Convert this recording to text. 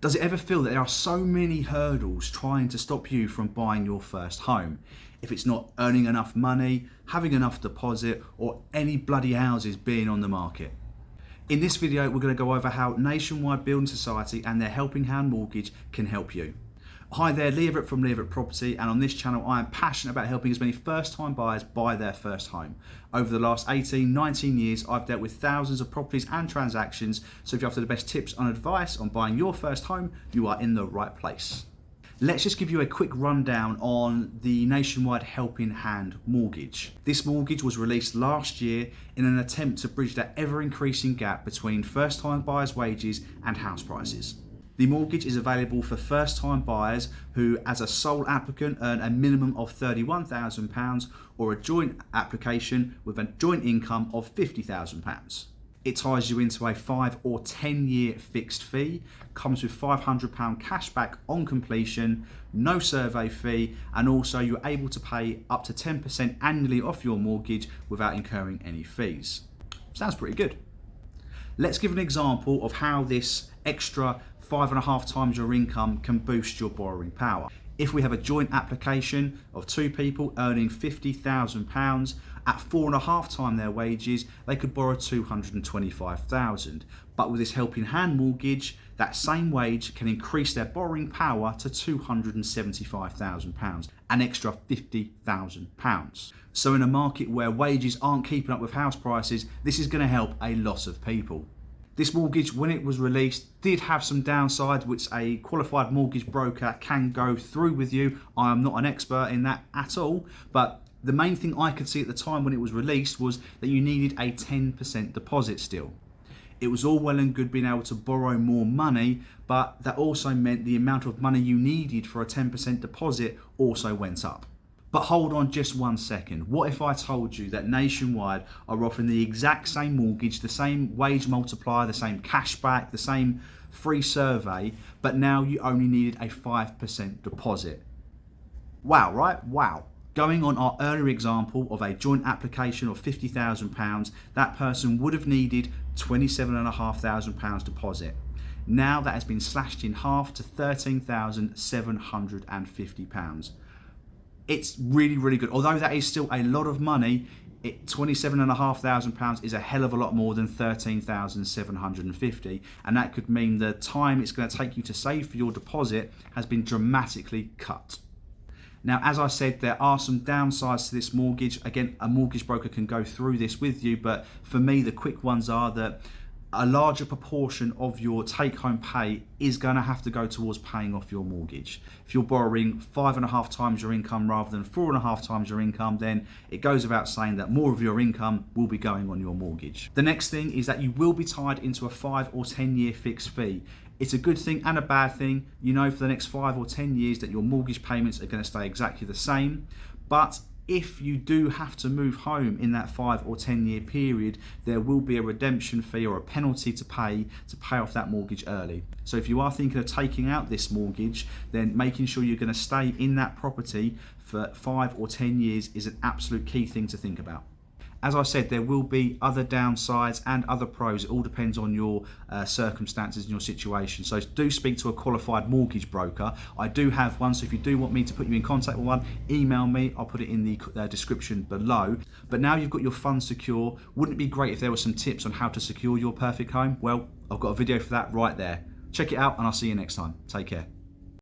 Does it ever feel that there are so many hurdles trying to stop you from buying your first home? If it's not earning enough money, having enough deposit, or any bloody houses being on the market. In this video, we're going to go over how Nationwide Building Society and their Helping Hand Mortgage can help you. Hi there, Lee Everett from Lee Everett Property, and on this channel I am passionate about helping as many first-time buyers buy their first home. Over the last 19 years, I've dealt with thousands of properties and transactions, so if you're after the best tips and advice on buying your first home, you are in the right place. Let's just give you a quick rundown on the Nationwide Helping Hand Mortgage. This mortgage was released last year in an attempt to bridge that ever-increasing gap between first-time buyers' wages and house prices. The mortgage is available for first-time buyers who, as a sole applicant, earn a minimum of £31,000 or a joint application with a joint income of £50,000. It ties you into a 5 or 10 year fixed fee, comes with £500 cash back on completion, no survey fee, and also you're able to pay up to 10% annually off your mortgage without incurring any fees. Sounds pretty good. Let's give an example of how this extra 5.5 times your income can boost your borrowing power. If we have a joint application of two people earning £50,000 at 4.5 times their wages, they could borrow £225,000. But with this Helping Hand mortgage, that same wage can increase their borrowing power to £275,000, an extra £50,000. So in a market where wages aren't keeping up with house prices, this is going to help a lot of people. This mortgage, when it was released, did have some downside, which a qualified mortgage broker can go through with you. I am not an expert in that at all, but the main thing I could see at the time when it was released was that you needed a 10% deposit still. It was all well and good being able to borrow more money, but that also meant the amount of money you needed for a 10% deposit also went up. But hold on just 1 second. What if I told you that Nationwide are offering the exact same mortgage, the same wage multiplier, the same cashback, the same free survey, but now you only needed a 5% deposit? Wow, right? Wow. Going on our earlier example of a joint application of £50,000, that person would have needed £27,500 deposit. Now that has been slashed in half to £13,750. It's really, really good. Although that is still a lot of money, £27,500 is a hell of a lot more than £13,750, and that could mean the time it's going to take you to save for your deposit has been dramatically cut. Now, as I said, there are some downsides to this mortgage. Again, a mortgage broker can go through this with you, but for me, the quick ones are that a larger proportion of your take-home pay is going to have to go towards paying off your mortgage. If you're borrowing 5.5 times your income rather than 4.5 times your income, then it goes without saying that more of your income will be going on your mortgage. The next thing is that you will be tied into a 5 or 10 year fixed fee. It's a good thing and a bad thing. You know for the next 5 or 10 years that your mortgage payments are going to stay exactly the same, but if you do have to move home in that 5 or 10 year period, there will be a redemption fee or a penalty to pay off that mortgage early. So if you are thinking of taking out this mortgage, then making sure you're going to stay in that property for 5 or 10 years is an absolute key thing to think about. As I said, there will be other downsides and other pros. It all depends on your circumstances and your situation. So do speak to a qualified mortgage broker. I do have one, so if you do want me to put you in contact with one, email me. I'll put it in the description below. But now you've got your funds secure, wouldn't it be great if there were some tips on how to secure your perfect home? Well, I've got a video for that right there. Check it out and I'll see you next time. Take care.